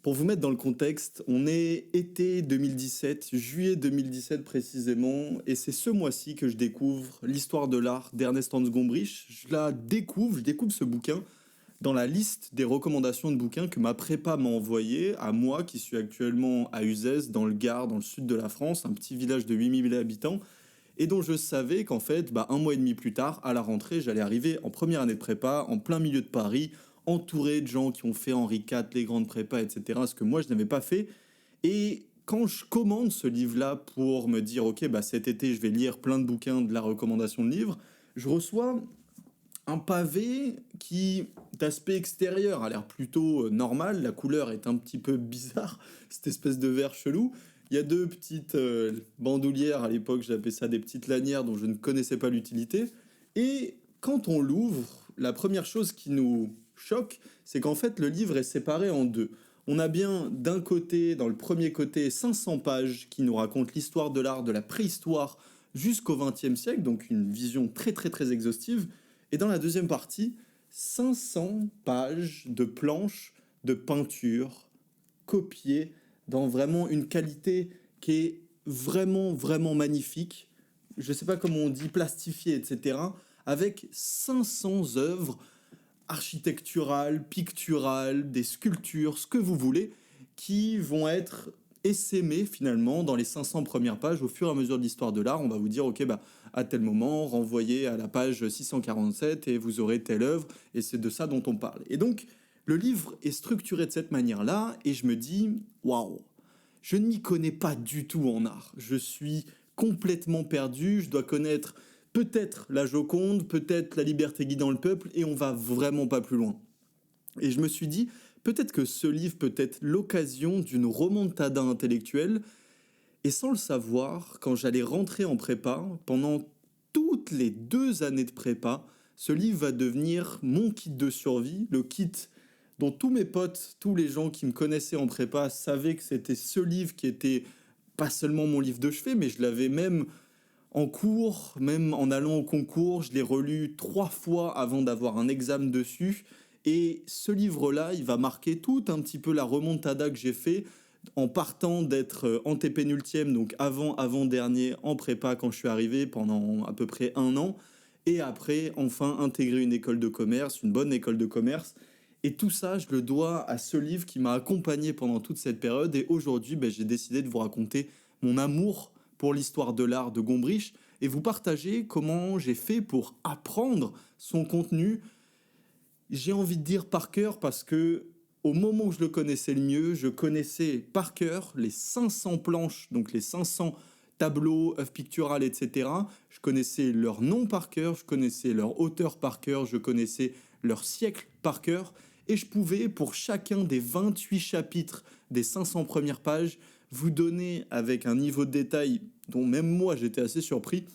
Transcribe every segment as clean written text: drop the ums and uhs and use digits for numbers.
Pour vous mettre dans le contexte, on est été 2017, juillet 2017 précisément, et c'est ce mois-ci que je découvre l'histoire de l'art d'Ernest Hans Gombrich. Je découvre ce bouquin dans la liste des recommandations de bouquins que ma prépa m'a envoyé à moi qui suis actuellement à Uzès, dans le Gard, dans le sud de la France, un petit village de 8000 habitants, et dont je savais qu'en fait, un mois et demi plus tard, à la rentrée, j'allais arriver en première année de prépa, en plein milieu de Paris, entouré de gens qui ont fait Henri IV, les grandes prépas, etc., ce que moi je n'avais pas fait. Et quand je commande ce livre-là pour me dire, ok, cet été je vais lire plein de bouquins de la recommandation de livres, je reçois un pavé qui, d'aspect extérieur, a l'air plutôt normal. La couleur est un petit peu bizarre, cette espèce de vert chelou. Il y a deux petites bandoulières, à l'époque j'appelais ça des petites lanières dont je ne connaissais pas l'utilité. Et quand on l'ouvre, la première chose qui nous choque, c'est qu'en fait le livre est séparé en deux. On a bien d'un côté, dans le premier côté, 500 pages qui nous racontent l'histoire de l'art de la préhistoire jusqu'au XXe siècle, donc une vision très très très exhaustive. Et dans la deuxième partie, 500 pages de planches de peinture copiées dans vraiment une qualité qui est vraiment, vraiment magnifique. Je ne sais pas comment on dit, plastifiée, etc. Avec 500 œuvres architecturales, picturales, des sculptures, ce que vous voulez, qui vont être essaimées finalement dans les 500 premières pages au fur et à mesure de l'histoire de l'art. On va vous dire, ok, à tel moment, renvoyez à la page 647 et vous aurez telle œuvre, et c'est de ça dont on parle. Et donc, le livre est structuré de cette manière-là, et je me dis, waouh, je ne m'y connais pas du tout en art. Je suis complètement perdu, je dois connaître peut-être la Joconde, peut-être la liberté guidant le peuple, et on va vraiment pas plus loin. Et je me suis dit, peut-être que ce livre peut être l'occasion d'une remontada intellectuelle, et sans le savoir, quand j'allais rentrer en prépa, pendant toutes les 2 années de prépa, ce livre va devenir mon kit de survie, le kit dont tous mes potes, tous les gens qui me connaissaient en prépa savaient que c'était ce livre qui était pas seulement mon livre de chevet, mais je l'avais même en cours, même en allant au concours, je l'ai relu 3 fois avant d'avoir un examen dessus. Et ce livre-là, il va marquer tout un petit peu la remontada que j'ai fait en partant d'être antépénultième, donc avant-dernier en prépa quand je suis arrivé pendant à peu près 1 an. Et après, enfin, intégrer une école de commerce, une bonne école de commerce. Et tout ça, je le dois à ce livre qui m'a accompagné pendant toute cette période. Et aujourd'hui, j'ai décidé de vous raconter mon amour pour l'histoire de l'art de Gombrich et vous partager comment j'ai fait pour apprendre son contenu. J'ai envie de dire par cœur parce que au moment où je le connaissais le mieux, je connaissais par cœur les 500 planches, donc les 500 tableaux, œuvres picturales, etc. Je connaissais leur nom par cœur, je connaissais leur auteur par cœur, je connaissais leur siècle par cœur, et je pouvais, pour chacun des 28 chapitres des 500 premières pages, vous donner avec un niveau de détail dont même moi j'étais assez surpris,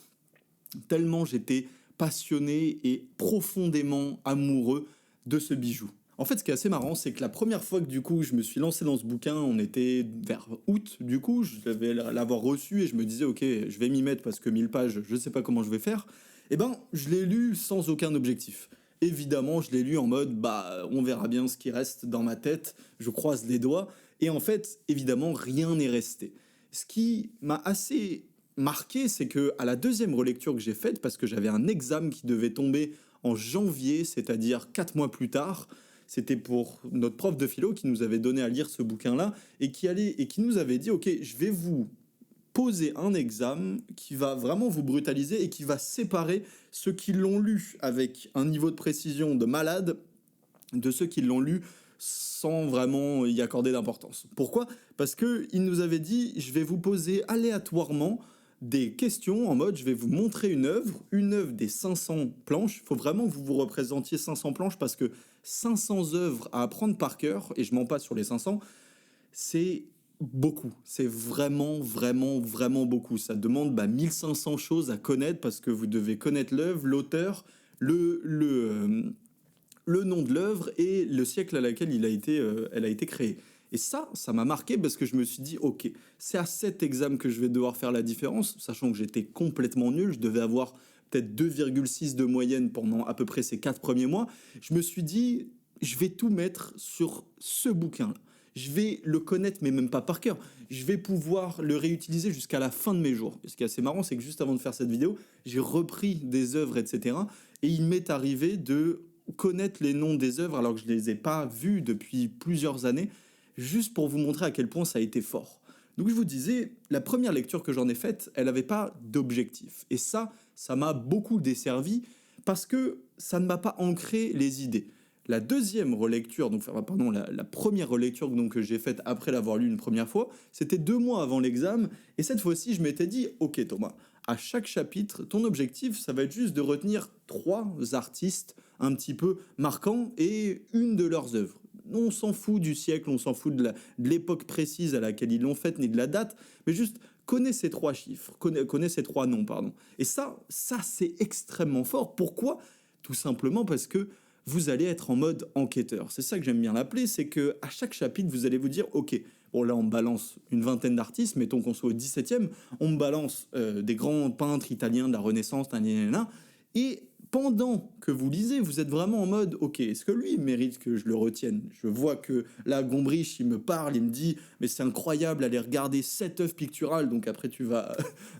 tellement j'étais passionné et profondément amoureux de ce bijou. En fait, ce qui est assez marrant, c'est que la première fois que du coup je me suis lancé dans ce bouquin, on était vers août, du coup, je devais l'avoir reçu et je me disais, ok, je vais m'y mettre parce que 1000 pages, je sais pas comment je vais faire. Je l'ai lu sans aucun objectif. Évidemment, je l'ai lu en mode, on verra bien ce qui reste dans ma tête, je croise les doigts. Et en fait, évidemment, rien n'est resté. Ce qui m'a assez marqué, c'est que à la deuxième relecture que j'ai faite, parce que j'avais un examen qui devait tomber en janvier, c'est-à-dire 4 mois plus tard, c'était pour notre prof de philo qui nous avait donné à lire ce bouquin-là et qui nous avait dit, ok, je vais vous poser un examen qui va vraiment vous brutaliser et qui va séparer ceux qui l'ont lu avec un niveau de précision de malade de ceux qui l'ont lu sans vraiment y accorder d'importance. Pourquoi ? Parce qu'il nous avait dit, je vais vous poser aléatoirement des questions en mode, je vais vous montrer une œuvre des 500 planches. Il faut vraiment que vous vous représentiez 500 planches parce que 500 œuvres à apprendre par cœur, et je mens pas sur les 500, c'est beaucoup. C'est vraiment, vraiment, vraiment beaucoup. Ça demande 1500 choses à connaître parce que vous devez connaître l'œuvre, l'auteur, le nom de l'œuvre et le siècle à laquelle elle a été créée. Et ça m'a marqué parce que je me suis dit, ok, c'est à cet examen que je vais devoir faire la différence, sachant que j'étais complètement nul, je devais avoir peut-être 2,6 de moyenne pendant à peu près ces 4 premiers mois. Je me suis dit, je vais tout mettre sur ce bouquin-là. je vais le connaître, mais même pas par cœur. Je vais pouvoir le réutiliser jusqu'à la fin de mes jours. Et ce qui est assez marrant, c'est que juste avant de faire cette vidéo, j'ai repris des œuvres, etc. Et il m'est arrivé de connaître les noms des œuvres alors que je ne les ai pas vues depuis plusieurs années, juste pour vous montrer à quel point ça a été fort. Donc je vous disais, la première lecture que j'en ai faite, elle n'avait pas d'objectif. Et ça m'a beaucoup desservi parce que ça ne m'a pas ancré les idées. La deuxième relecture, donc pardon, la première relecture donc, que j'ai faite après l'avoir lu une première fois, c'était 2 mois avant l'examen. Et cette fois-ci, je m'étais dit, ok Thomas, à chaque chapitre, ton objectif, ça va être juste de retenir 3 artistes un petit peu marquants et une de leurs œuvres. On s'en fout du siècle, on s'en fout de l'époque précise à laquelle ils l'ont faite, ni de la date, mais juste connais ces 3 chiffres, connais ces 3 noms, pardon. Et ça c'est extrêmement fort. Pourquoi ? Tout simplement parce que vous allez être en mode enquêteur. C'est ça que j'aime bien l'appeler, c'est que à chaque chapitre, vous allez vous dire, ok, bon là on me balance une vingtaine d'artistes, mettons qu'on soit au 17e, on me balance des grands peintres italiens de la Renaissance, et pendant que vous lisez, vous êtes vraiment en mode, ok, est-ce que lui il mérite que je le retienne ? Je vois que là, Gombrich, il me parle, il me dit, mais c'est incroyable, allez regarder cette œuvre picturale. Donc après, tu vas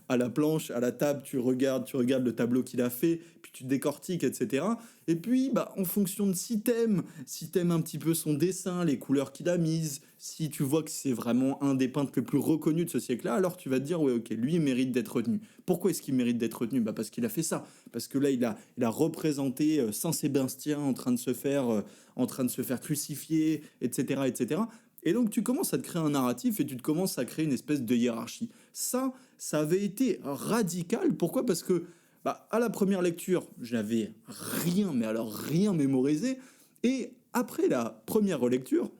à la planche, à la table, tu regardes le tableau qu'il a fait, puis tu décortiques, etc. Et puis, en fonction de si t'aimes un petit peu son dessin, les couleurs qu'il a mises, si tu vois que c'est vraiment un des peintres les plus reconnus de ce siècle-là, alors tu vas te dire, ouais, ok, lui, il mérite d'être retenu. Pourquoi est-ce qu'il mérite d'être retenu ? Parce qu'il a fait ça. Parce que là, il a représenté Saint-Sébastien en train de se faire crucifier, etc., etc. Et donc, tu commences à te créer un narratif et tu te commences à créer une espèce de hiérarchie. Ça avait été radical. Pourquoi ? Parce que à la première lecture, je n'avais rien, mais alors rien mémorisé. Et après la première relecture,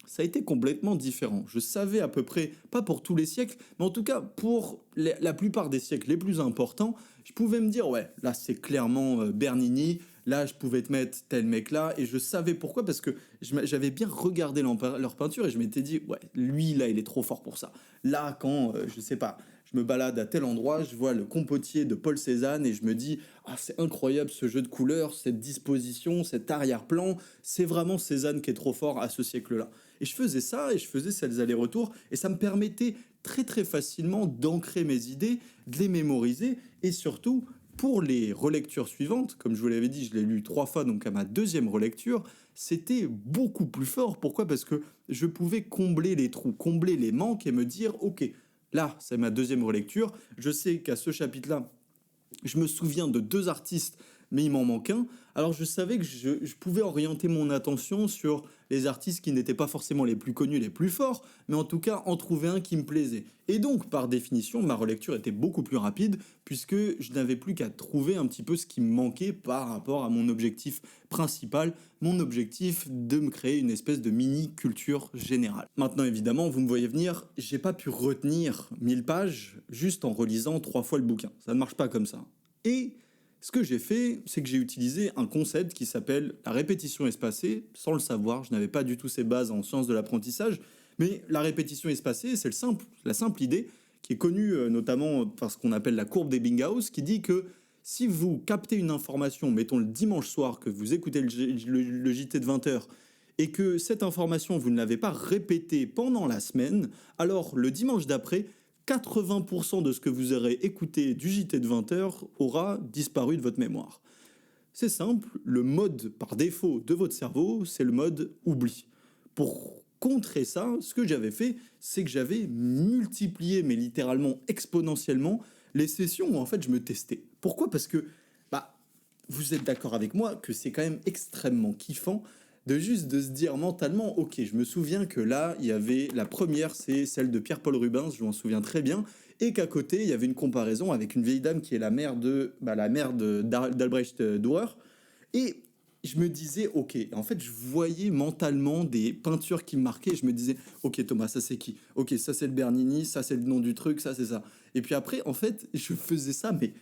ça a été complètement différent. Je savais à peu près, pas pour tous les siècles, mais en tout cas pour la plupart des siècles les plus importants, je pouvais me dire, ouais, là c'est clairement Bernini, là je pouvais te mettre tel mec là, et je savais pourquoi, parce que j'avais bien regardé leur peinture et je m'étais dit, ouais, lui là il est trop fort pour ça. Là quand, je sais pas, je me balade à tel endroit, je vois le compotier de Paul Cézanne et je me dis, ah c'est incroyable ce jeu de couleurs, cette disposition, cet arrière-plan, c'est vraiment Cézanne qui est trop fort à ce siècle-là. Et je faisais ça, et je faisais ces allers-retours, et ça me permettait très très facilement d'ancrer mes idées, de les mémoriser, et surtout, pour les relectures suivantes, comme je vous l'avais dit, je l'ai lu 3 fois, donc à ma deuxième relecture, c'était beaucoup plus fort. Pourquoi ? Parce que je pouvais combler les trous, combler les manques, et me dire, ok, là, c'est ma deuxième relecture, je sais qu'à ce chapitre-là, je me souviens de 2 artistes, mais il m'en manque un. Alors je savais que je pouvais orienter mon attention sur les artistes qui n'étaient pas forcément les plus connus, les plus forts, mais en tout cas en trouver un qui me plaisait. Et donc par définition, ma relecture était beaucoup plus rapide, puisque je n'avais plus qu'à trouver un petit peu ce qui me manquait par rapport à mon objectif principal, mon objectif de me créer une espèce de mini culture générale. Maintenant évidemment, vous me voyez venir, j'ai pas pu retenir 1000 pages juste en relisant 3 fois le bouquin. Ça ne marche pas comme ça. Et ce que j'ai fait, c'est que j'ai utilisé un concept qui s'appelle la répétition espacée. Sans le savoir, je n'avais pas du tout ces bases en sciences de l'apprentissage, mais la répétition espacée, c'est la simple idée qui est connue notamment par ce qu'on appelle la courbe d'Ebbinghaus, qui dit que si vous captez une information, mettons le dimanche soir, que vous écoutez le JT de 20h, et que cette information, vous ne l'avez pas répétée pendant la semaine, alors le dimanche d'après, 80% de ce que vous aurez écouté du JT de 20h aura disparu de votre mémoire. C'est simple, le mode par défaut de votre cerveau, c'est le mode oubli. Pour contrer ça, ce que j'avais fait, c'est que j'avais multiplié, mais littéralement exponentiellement, les sessions où en fait je me testais. Pourquoi ? Parce que vous êtes d'accord avec moi que c'est quand même extrêmement kiffant de juste de se dire mentalement, ok, je me souviens que là, il y avait la première, c'est celle de Pierre-Paul Rubens, je m'en souviens très bien, et qu'à côté, il y avait une comparaison avec une vieille dame qui est la mère d'Albrecht Dürer, et je me disais, ok, en fait, je voyais mentalement des peintures qui me marquaient, et je me disais, ok Thomas, ça c'est qui ? Ok, ça c'est le Bernini, ça c'est le nom du truc, ça c'est ça. Et puis après, en fait, je faisais ça, mais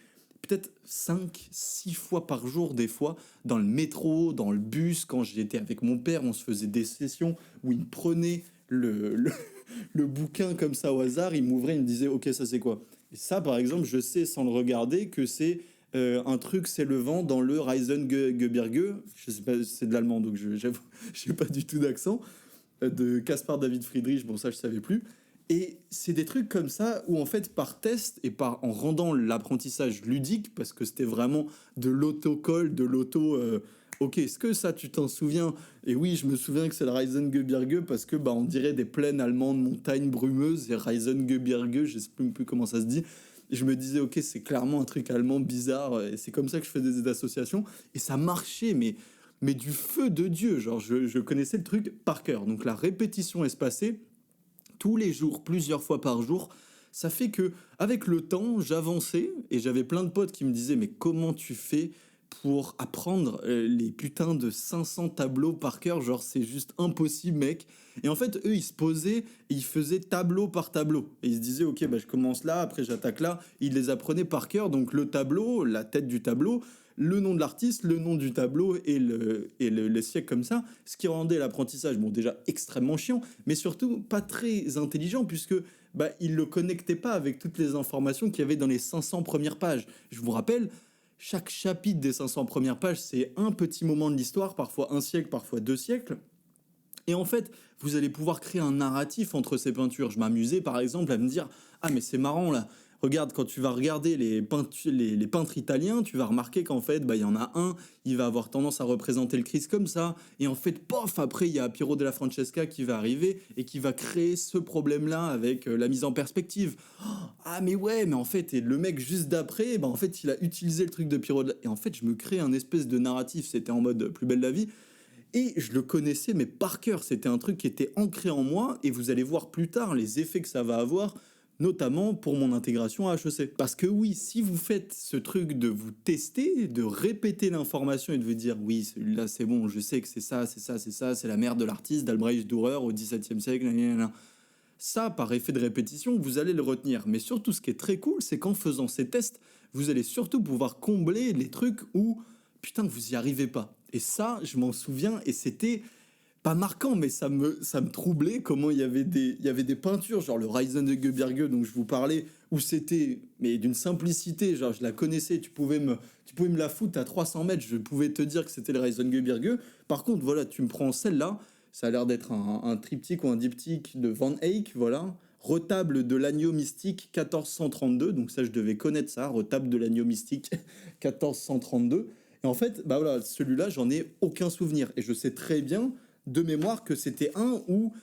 peut-être 5-6 fois par jour, des fois, dans le métro, dans le bus, quand j'étais avec mon père, on se faisait des sessions où il me prenait le bouquin comme ça au hasard, il m'ouvrait, il me disait, ok, ça c'est quoi ? Et ça, par exemple, je sais sans le regarder que c'est un truc s'élevant dans le Reisengebirge, je sais pas, c'est de l'allemand, donc j'avoue, j'ai pas du tout d'accent. de Caspar David Friedrich, bon ça je savais plus. Et c'est des trucs comme ça où en fait par test et en rendant l'apprentissage ludique, parce que c'était vraiment de l'autocolle, de l'auto... ok, est-ce que ça tu t'en souviens? Et oui, je me souviens que c'est le Reisengebirge parce que bah, on dirait des plaines allemandes, montagnes brumeuses, et Reisengebirge, je sais même plus comment ça se dit. Et je me disais, ok, c'est clairement un truc allemand bizarre, et c'est comme ça que je faisais des associations, et ça marchait, mais du feu de Dieu, genre je connaissais le truc par cœur. Donc la répétition espacée, tous les jours, plusieurs fois par jour, ça fait que avec le temps, j'avançais et j'avais plein de potes qui me disaient mais comment tu fais pour apprendre les putains de 500 tableaux par cœur, genre c'est juste impossible mec. Et en fait, eux ils se posaient et ils faisaient tableau par tableau et ils se disaient OK, bah je commence là, après j'attaque là, ils les apprenaient par cœur, donc le tableau, la tête du tableau, le nom de l'artiste, le nom du tableau et le siècle comme ça, ce qui rendait l'apprentissage, bon déjà extrêmement chiant, mais surtout pas très intelligent puisque bah, il le connectait pas avec toutes les informations qu'il y avait dans les 500 premières pages. Je vous rappelle, chaque chapitre des 500 premières pages, c'est un petit moment de l'histoire, parfois un siècle, parfois 2 siècles. Et en fait, vous allez pouvoir créer un narratif entre ces peintures. Je m'amusais par exemple à me dire ah mais c'est marrant là. Regarde, quand tu vas regarder les peintres italiens, tu vas remarquer qu'en fait, bah, il y en a un, il va avoir tendance à représenter le Christ comme ça. Et en fait, pof, après, il y a Piero della Francesca qui va arriver et qui va créer ce problème-là avec la mise en perspective. Oh, ah, mais ouais, mais en fait, et le mec juste d'après, bah, en fait, il a utilisé le truc de Piero. Et en fait, je me crée un espèce de narratif. C'était en mode plus belle la vie. Et je le connaissais, mais par cœur. C'était un truc qui était ancré en moi. Et vous allez voir plus tard les effets que ça va avoir, notamment pour mon intégration à HEC. Parce que oui, si vous faites ce truc de vous tester, de répéter l'information et de vous dire oui, celui-là c'est bon, je sais que c'est ça, c'est ça, c'est ça, c'est la mère de l'artiste d'Albrecht Dürer au XVIIe siècle, ça, par effet de répétition, vous allez le retenir. Mais surtout, ce qui est très cool, c'est qu'en faisant ces tests, vous allez surtout pouvoir combler les trucs où, putain, vous y arrivez pas. Et ça, je m'en souviens, et c'était pas marquant, mais ça me troublait comment il y avait des peintures, genre le Reisengebirge dont je vous parlais, où c'était mais d'une simplicité, genre je la connaissais, tu pouvais me la foutre à 300 mètres, je pouvais te dire que c'était le Reisengebirge. Par contre, voilà, tu me prends celle-là, ça a l'air d'être un triptyque ou un diptyque de Van Eyck, voilà. Retable de l'agneau mystique 1432, donc ça je devais connaître ça, retable de l'agneau mystique 1432. Et en fait, bah voilà, celui-là, j'en ai aucun souvenir. Et je sais très bien de mémoire que c'était un où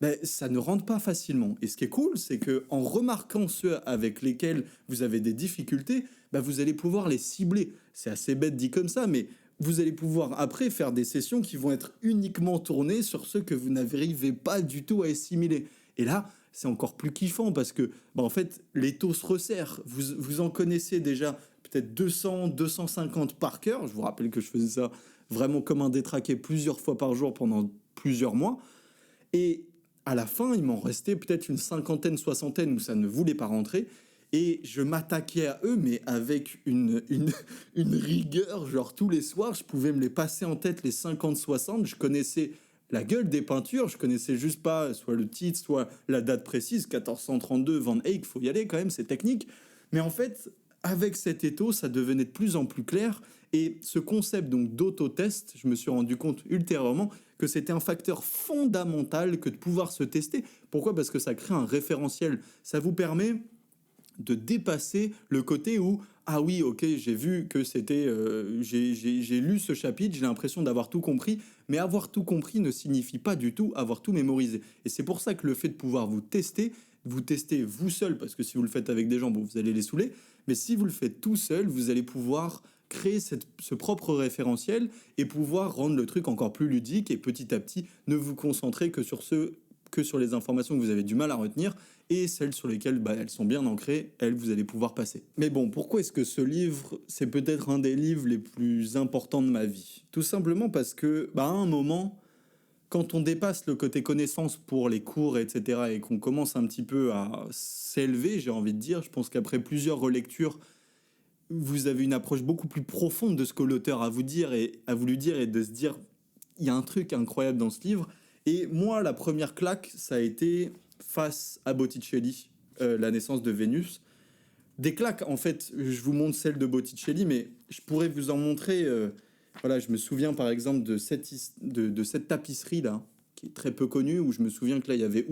ben, ça ne rentre pas facilement. Et ce qui est cool, c'est que en remarquant ceux avec lesquels vous avez des difficultés, ben, vous allez pouvoir les cibler. C'est assez bête dit comme ça, mais vous allez pouvoir après faire des sessions qui vont être uniquement tournées sur ceux que vous n'arrivez pas du tout à assimiler. Et là, c'est encore plus kiffant parce que, ben, en fait, les taux se resserrent. Vous en connaissez déjà peut-être 200, 250 par cœur. Je vous rappelle que je faisais ça vraiment comme un détraqué plusieurs fois par jour pendant plusieurs mois. Et à la fin, il m'en restait peut-être une cinquantaine, soixantaine où ça ne voulait pas rentrer. Et je m'attaquais à eux, mais avec une rigueur. Genre tous les soirs, je pouvais me les passer en tête, les 50-60. Je connaissais la gueule des peintures, je connaissais juste pas soit le titre, soit la date précise, 1432, Van Eyck, faut y aller quand même, c'est technique. Mais en fait, avec cet étau, ça devenait de plus en plus clair. Et ce concept donc d'autotest, je me suis rendu compte ultérieurement que c'était un facteur fondamental que de pouvoir se tester. Pourquoi? Parce que ça crée un référentiel. Ça vous permet de dépasser le côté où ah oui ok j'ai vu que c'était j'ai lu ce chapitre, j'ai l'impression d'avoir tout compris, mais avoir tout compris ne signifie pas du tout avoir tout mémorisé. Et c'est pour ça que le fait de pouvoir vous tester vous seul, parce que si vous le faites avec des gens, bon, vous allez les saouler, mais si vous le faites tout seul, vous allez pouvoir créer ce propre référentiel et pouvoir rendre le truc encore plus ludique et petit à petit ne vous concentrer que sur les informations que vous avez du mal à retenir et celles sur lesquelles bah, elles sont bien ancrées, elles, vous allez pouvoir passer. Mais bon, pourquoi est-ce que ce livre, c'est peut-être un des livres les plus importants de ma vie? Tout simplement parce que, bah, à un moment, quand on dépasse le côté connaissance pour les cours, etc., et qu'on commence un petit peu à s'élever, j'ai envie de dire, je pense qu'après plusieurs relectures, vous avez une approche beaucoup plus profonde de ce que l'auteur a voulu dire et de se dire, il y a un truc incroyable dans ce livre. Et moi, la première claque, ça a été face à Botticelli, La naissance de Vénus. Des claques, en fait, je vous montre celle de Botticelli, mais je pourrais vous en montrer. Voilà, je me souviens par exemple de cette tapisserie-là, qui est très peu connu, où je me souviens que là, il y avait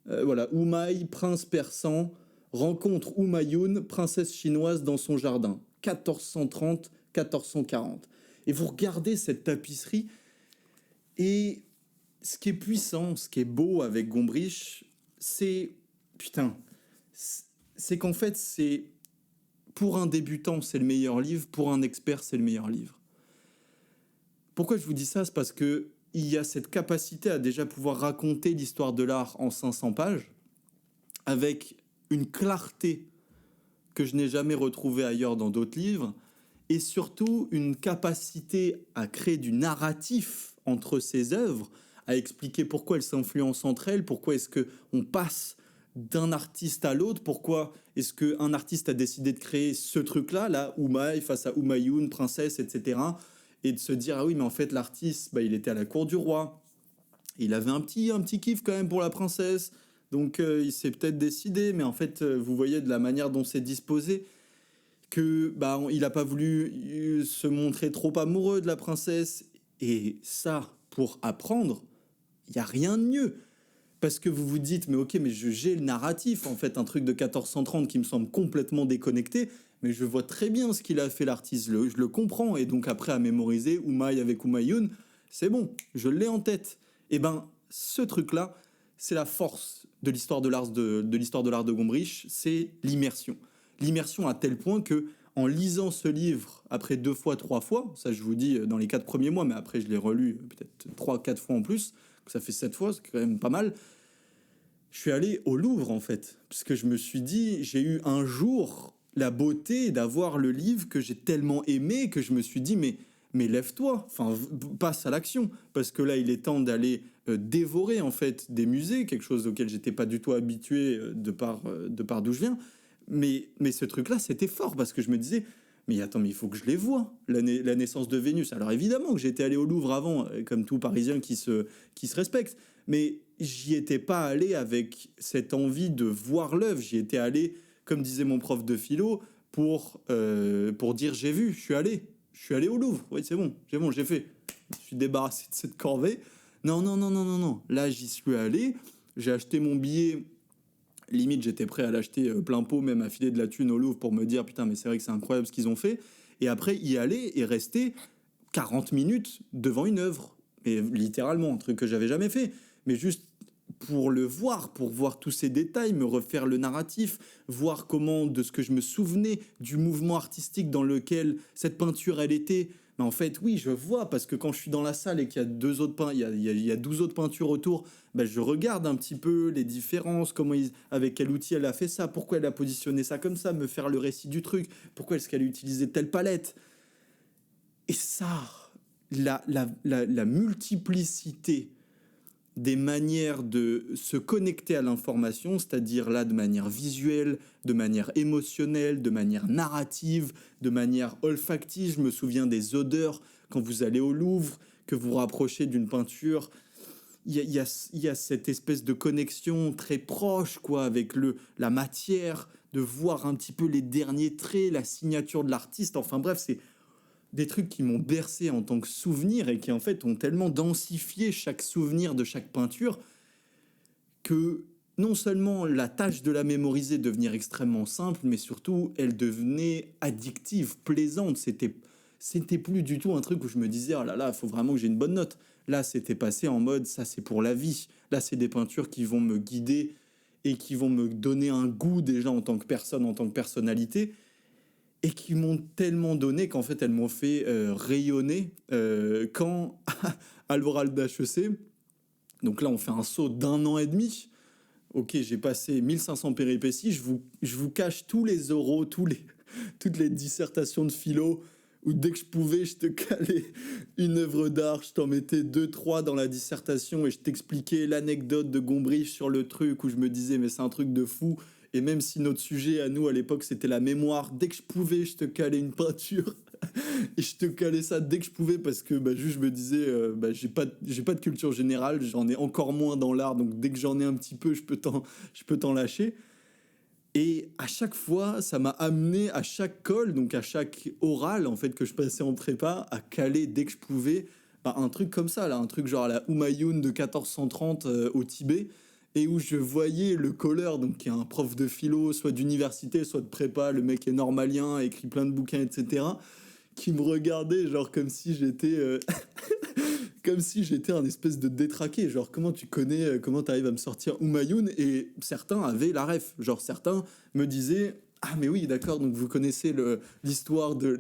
voilà, Oumaï, prince persan, rencontre Humayun, princesse chinoise dans son jardin, 1430-1440. Et vous regardez cette tapisserie, et ce qui est puissant, ce qui est beau avec Gombrich, c'est... Putain, c'est qu'en fait, c'est... Pour un débutant, c'est le meilleur livre, pour un expert, c'est le meilleur livre. Pourquoi je vous dis ça? C'est parce que il y a cette capacité à déjà pouvoir raconter l'histoire de l'art en 500 pages, avec une clarté que je n'ai jamais retrouvée ailleurs dans d'autres livres, et surtout une capacité à créer du narratif entre ces œuvres, à expliquer pourquoi elles s'influencent entre elles, pourquoi est-ce qu'on passe d'un artiste à l'autre, pourquoi est-ce qu'un artiste a décidé de créer ce truc-là, là, Oumaï face à Humayun, princesse, etc., et de se dire, ah oui, mais en fait, l'artiste, bah, il était à la cour du roi, il avait un petit kiff quand même pour la princesse, donc il s'est peut-être décidé, mais en fait, vous voyez de la manière dont c'est disposé, que bah, il n'a pas voulu se montrer trop amoureux de la princesse, et ça, pour apprendre, il n'y a rien de mieux. Parce que vous vous dites, mais ok, mais j'ai le narratif, en fait, un truc de 1430 qui me semble complètement déconnecté, mais je vois très bien ce qu'il a fait l'artiste, je le comprends, et donc après à mémoriser, Oumaï avec Humayun, c'est bon, je l'ai en tête. Et ben, ce truc-là, c'est la force de l'histoire de l'art de l'histoire de l'art de Gombrich, c'est l'immersion. L'immersion à tel point que, en lisant ce livre après 2 fois, 3 fois, ça je vous dis dans les 4 premiers mois, mais après je l'ai relu peut-être 3, 4 fois en plus, ça fait 7 fois, c'est quand même pas mal. Je suis allé au Louvre en fait, parce que je me suis dit, j'ai eu un jour la beauté d'avoir le livre que j'ai tellement aimé que je me suis dit, mais lève-toi, enfin passe à l'action, parce que là il est temps d'aller dévorer en fait des musées, quelque chose auquel j'étais pas du tout habitué de par d'où je viens. Mais ce truc-là, c'était fort parce que je me disais, mais attends, mais il faut que je les voie, la naissance de Vénus. Alors évidemment que j'étais allé au Louvre avant, comme tout Parisien qui se respecte, mais j'y étais pas allé avec cette envie de voir l'œuvre. J'y étais allé, comme disait mon prof de philo, pour dire j'ai vu, je suis allé au Louvre. Oui, c'est bon, j'ai fait. Je suis débarrassé de cette corvée. Non, non, non, non, non, non. Là, j'y suis allé. J'ai acheté mon billet. Limite, j'étais prêt à l'acheter plein pot, même à filer de la thune au Louvre pour me dire putain, mais c'est vrai que c'est incroyable ce qu'ils ont fait. Et après, y aller et rester 40 minutes devant une œuvre. Mais littéralement, un truc que j'avais jamais fait. Mais juste pour voir tous ces détails, me refaire le narratif, voir comment, de ce que je me souvenais du mouvement artistique dans lequel cette peinture elle était. Mais en fait, oui, je vois, parce que quand je suis dans la salle et qu'il y a il y a 12 autres peintures autour, ben, je regarde un petit peu les différences, avec quel outil elle a fait ça, pourquoi elle a positionné ça comme ça, me faire le récit du truc, pourquoi est-ce qu'elle a utilisé telle palette. Et ça, la multiplicité des manières de se connecter à l'information, c'est-à-dire là de manière visuelle, de manière émotionnelle, de manière narrative, de manière olfactive. Je me souviens des odeurs quand vous allez au Louvre, que vous rapprochez d'une peinture. Il y a cette espèce de connexion très proche quoi, avec la matière, de voir un petit peu les derniers traits, la signature de l'artiste. Enfin bref, c'est des trucs qui m'ont bercé en tant que souvenir et qui en fait ont tellement densifié chaque souvenir de chaque peinture que non seulement la tâche de la mémoriser devenir extrêmement simple, mais surtout elle devenait addictive, plaisante. C'était plus du tout un truc où je me disais oh là là, il faut vraiment que j'ai une bonne note. Là, c'était passé en mode ça c'est pour la vie. Là, c'est des peintures qui vont me guider et qui vont me donner un goût déjà en tant que personne, en tant que personnalité, et qui m'ont tellement donné qu'en fait elles m'ont fait rayonner quand à l'oral d'HEC, donc là on fait un saut d'un an et demi, ok j'ai passé 1500 péripéties, je vous cache tous les oraux, toutes les dissertations de philo, où dès que je pouvais je te calais une œuvre d'art, je t'en mettais 2, 3 dans la dissertation et je t'expliquais l'anecdote de Gombrich sur le truc où je me disais mais c'est un truc de fou. Et même si notre sujet à nous à l'époque c'était la mémoire, dès que je pouvais je te calais une peinture et je te calais ça dès que je pouvais parce que bah, juste je me disais bah, j'ai pas de culture générale, j'en ai encore moins dans l'art, donc dès que j'en ai un petit peu je peux t'en lâcher. Et à chaque fois ça m'a amené à chaque colle, donc à chaque oral en fait que je passais en prépa, à caler dès que je pouvais Bah, un truc comme ça, là, un truc genre à la Humayun de 1430 au Tibet, et où je voyais le colleur, donc qui est un prof de philo, soit d'université, soit de prépa, le mec est normalien, écrit plein de bouquins, etc., qui me regardait genre comme si j'étais comme si j'étais un espèce de détraqué. Genre, comment tu connais, comment tu arrives à me sortir Humayun? Et certains avaient la ref. Genre, certains me disaient. Ah mais oui, d'accord, donc vous connaissez l'histoire de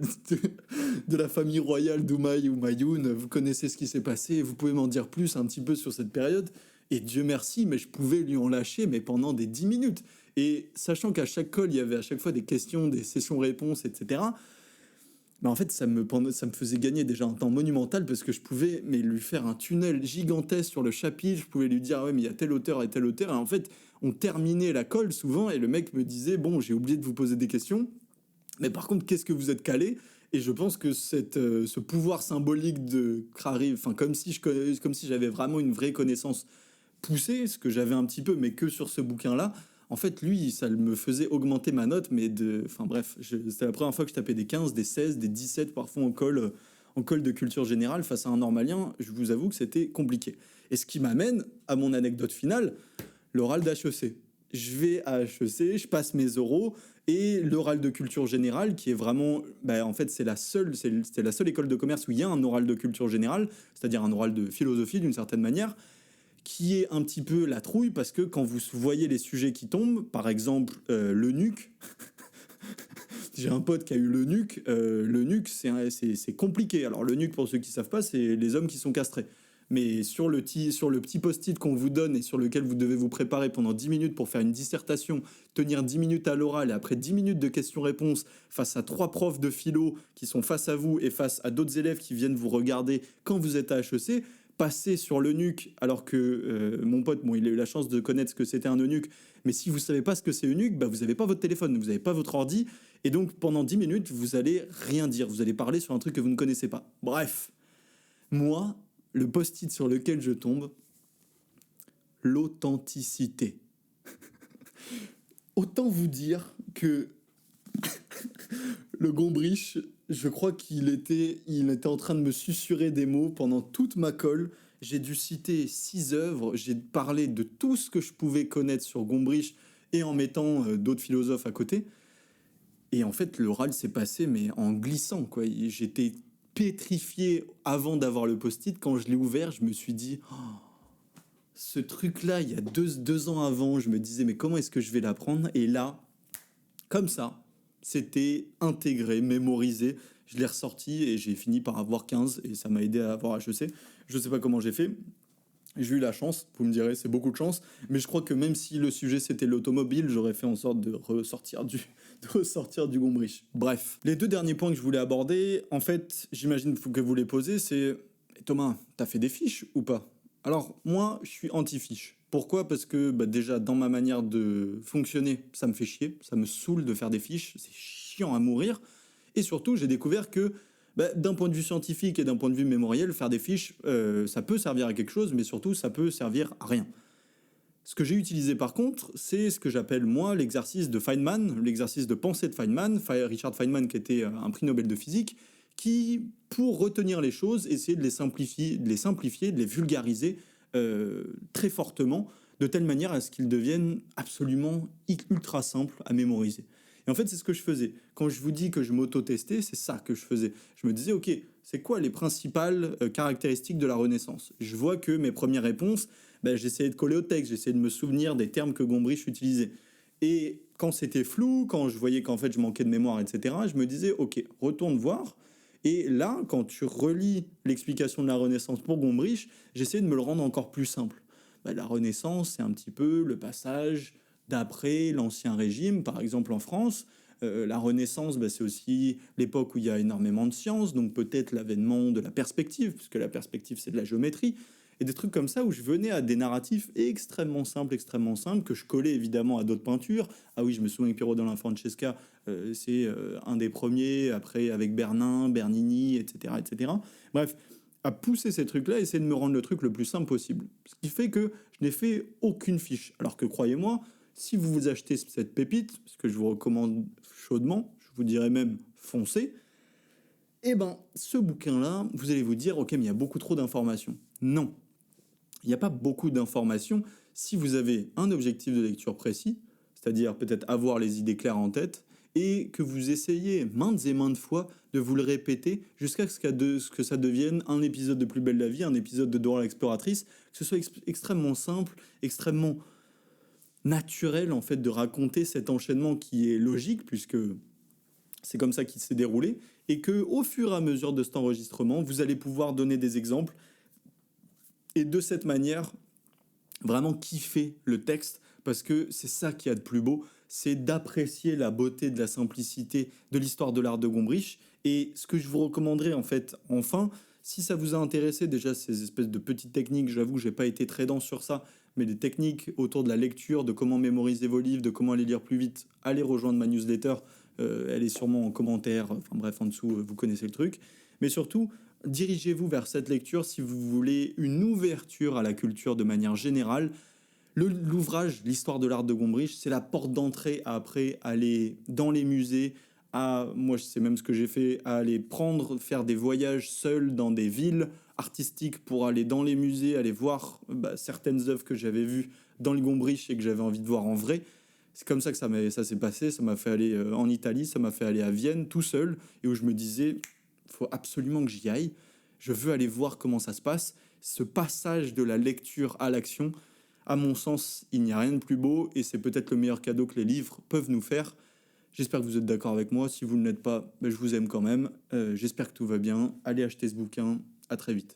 la famille royale Humayun, vous connaissez ce qui s'est passé, vous pouvez m'en dire plus un petit peu sur cette période. Et Dieu merci, mais je pouvais lui en lâcher, mais pendant des 10 minutes. Et sachant qu'à chaque call, il y avait à chaque fois des questions, des sessions-réponses, etc., bah en fait, ça me faisait gagner déjà un temps monumental parce que je pouvais lui faire un tunnel gigantesque sur le chapitre. Je pouvais lui dire, ah ouais, mais il y a tel auteur et tel auteur. Et en fait, on terminait la colle souvent et le mec me disait, bon, j'ai oublié de vous poser des questions. Mais par contre, qu'est-ce que vous êtes calé? Et je pense que ce pouvoir symbolique de Crary, enfin, comme si j'avais vraiment une vraie connaissance poussée, ce que j'avais un petit peu, mais que sur ce bouquin-là, en fait, lui, ça me faisait augmenter ma note, mais de. Enfin bref, c'était la première fois que je tapais des 15, des 16, des 17, parfois en colle de culture générale face à un normalien. Je vous avoue que c'était compliqué. Et ce qui m'amène à mon anecdote finale, l'oral d'HEC. Je vais à HEC, je passe mes oraux, et l'oral de culture générale, qui est vraiment. Bah, en fait, c'était la seule école de commerce où il y a un oral de culture générale, c'est-à-dire un oral de philosophie d'une certaine manière, qui est un petit peu la trouille parce que quand vous voyez les sujets qui tombent, par exemple le nuque, j'ai un pote qui a eu le nuque c'est compliqué. Alors le nuque, pour ceux qui savent pas, c'est les hommes qui sont castrés. Mais sur le petit post-it qu'on vous donne et sur lequel vous devez vous préparer pendant 10 minutes pour faire une dissertation, tenir 10 minutes à l'oral et après 10 minutes de questions-réponses face à 3 profs de philo qui sont face à vous et face à d'autres élèves qui viennent vous regarder quand vous êtes à HEC, passer sur le nuque, alors que mon pote, bon, il a eu la chance de connaître ce que c'était un eunuque, mais si vous savez pas ce que c'est eunuque, bah, vous n'avez pas votre téléphone, vous n'avez pas votre ordi, et donc pendant 10 minutes, vous allez rien dire, vous allez parler sur un truc que vous ne connaissez pas. Bref, moi, le post-it sur lequel je tombe, l'authenticité. Autant vous dire que le Gombrich, je crois il était en train de me susurrer des mots pendant toute ma colle. J'ai dû citer 6 œuvres, j'ai parlé de tout ce que je pouvais connaître sur Gombrich et en mettant d'autres philosophes à côté. Et en fait, l'oral s'est passé, mais en glissant, quoi. J'étais pétrifié avant d'avoir le post-it. Quand je l'ai ouvert, je me suis dit, oh, ce truc-là, il y a 2 ans avant, je me disais, mais comment est-ce que je vais l'apprendre? Et là, comme ça, c'était intégré, mémorisé. Je l'ai ressorti et j'ai fini par avoir 15 et ça m'a aidé à avoir HEC. Je sais pas comment j'ai fait. J'ai eu la chance, vous me direz, c'est beaucoup de chance, mais je crois que même si le sujet c'était l'automobile, j'aurais fait en sorte de ressortir du Gombrich. Bref, les 2 derniers points que je voulais aborder, en fait, j'imagine que vous les posez, c'est Thomas, t'as fait des fiches ou pas? Alors, moi, je suis anti-fiche. Pourquoi? Parce que bah, déjà, dans ma manière de fonctionner, ça me fait chier, ça me saoule de faire des fiches, c'est chiant à mourir. Et surtout, j'ai découvert que bah, d'un point de vue scientifique et d'un point de vue mémoriel, faire des fiches, ça peut servir à quelque chose, mais surtout, ça peut servir à rien. Ce que j'ai utilisé par contre, c'est ce que j'appelle moi l'exercice de Feynman, l'exercice de pensée de Feynman, Richard Feynman qui était un prix Nobel de physique, qui, pour retenir les choses, essayait de les simplifier, de les vulgariser très fortement, de telle manière à ce qu'ils deviennent absolument ultra simples à mémoriser. Et en fait, c'est ce que je faisais. Quand je vous dis que je m'auto-testais, c'est ça que je faisais. Je me disais, ok, c'est quoi les principales caractéristiques de la Renaissance? Je vois que mes premières réponses, ben, j'essayais de coller au texte, j'essayais de me souvenir des termes que Gombrich utilisait. Et quand c'était flou, quand je voyais qu'en fait je manquais de mémoire, etc., je me disais, ok, retourne voir. Et là, quand tu relis l'explication de la Renaissance pour Gombrich, j'essaie de me le rendre encore plus simple. Ben, la Renaissance, c'est un petit peu le passage d'après l'Ancien Régime, par exemple en France. La Renaissance, ben, c'est aussi l'époque où il y a énormément de sciences, donc peut-être l'avènement de la perspective, puisque la perspective, c'est de la géométrie, et des trucs comme ça où je venais à des narratifs extrêmement simples, que je collais évidemment à d'autres peintures. Ah oui, je me souviens que Piero della Francesca, c'est un des premiers, après avec Bernin, Bernini, etc., etc. Bref, à pousser ces trucs-là, essayer de me rendre le truc le plus simple possible. Ce qui fait que je n'ai fait aucune fiche. Alors que croyez-moi, si vous vous achetez cette pépite, ce que je vous recommande chaudement, je vous dirais même foncez, Eh ben, ce bouquin-là, vous allez vous dire, ok, mais il y a beaucoup trop d'informations. Non, il n'y a pas beaucoup d'informations si vous avez un objectif de lecture précis, c'est-à-dire peut-être avoir les idées claires en tête, et que vous essayez maintes et maintes fois de vous le répéter jusqu'à ce que ça devienne un épisode de Plus belle la vie, un épisode de Dora l'exploratrice, que ce soit extrêmement simple, extrêmement naturel en fait de raconter cet enchaînement qui est logique puisque c'est comme ça qu'il s'est déroulé et que au fur et à mesure de cet enregistrement, vous allez pouvoir donner des exemples et de cette manière vraiment kiffer le texte parce que c'est ça qui y a de plus beau, c'est d'apprécier la beauté de la simplicité de l'histoire de l'art de Gombrich. Et ce que je vous recommanderais en fait, enfin, si ça vous a intéressé, déjà ces espèces de petites techniques, j'avoue que j'ai pas été très dense sur ça, mais des techniques autour de la lecture, de comment mémoriser vos livres, de comment aller lire plus vite, allez rejoindre ma newsletter, elle est sûrement en commentaire, enfin bref, en dessous, vous connaissez le truc. Mais surtout, dirigez-vous vers cette lecture si vous voulez une ouverture à la culture de manière générale. L'ouvrage, l'histoire de l'art de Gombrich, c'est la porte d'entrée à après aller dans les musées, moi je sais même ce que j'ai fait, à aller faire des voyages seuls dans des villes artistiques pour aller dans les musées, aller voir certaines œuvres que j'avais vues dans le Gombrich et que j'avais envie de voir en vrai. C'est comme ça que ça s'est passé, ça m'a fait aller en Italie, ça m'a fait aller à Vienne tout seul, et où je me disais, il faut absolument que j'y aille, je veux aller voir comment ça se passe. Ce passage de la lecture à l'action, à mon sens, il n'y a rien de plus beau et c'est peut-être le meilleur cadeau que les livres peuvent nous faire. J'espère que vous êtes d'accord avec moi. Si vous ne l'êtes pas, je vous aime quand même. J'espère que tout va bien. Allez acheter ce bouquin. À très vite.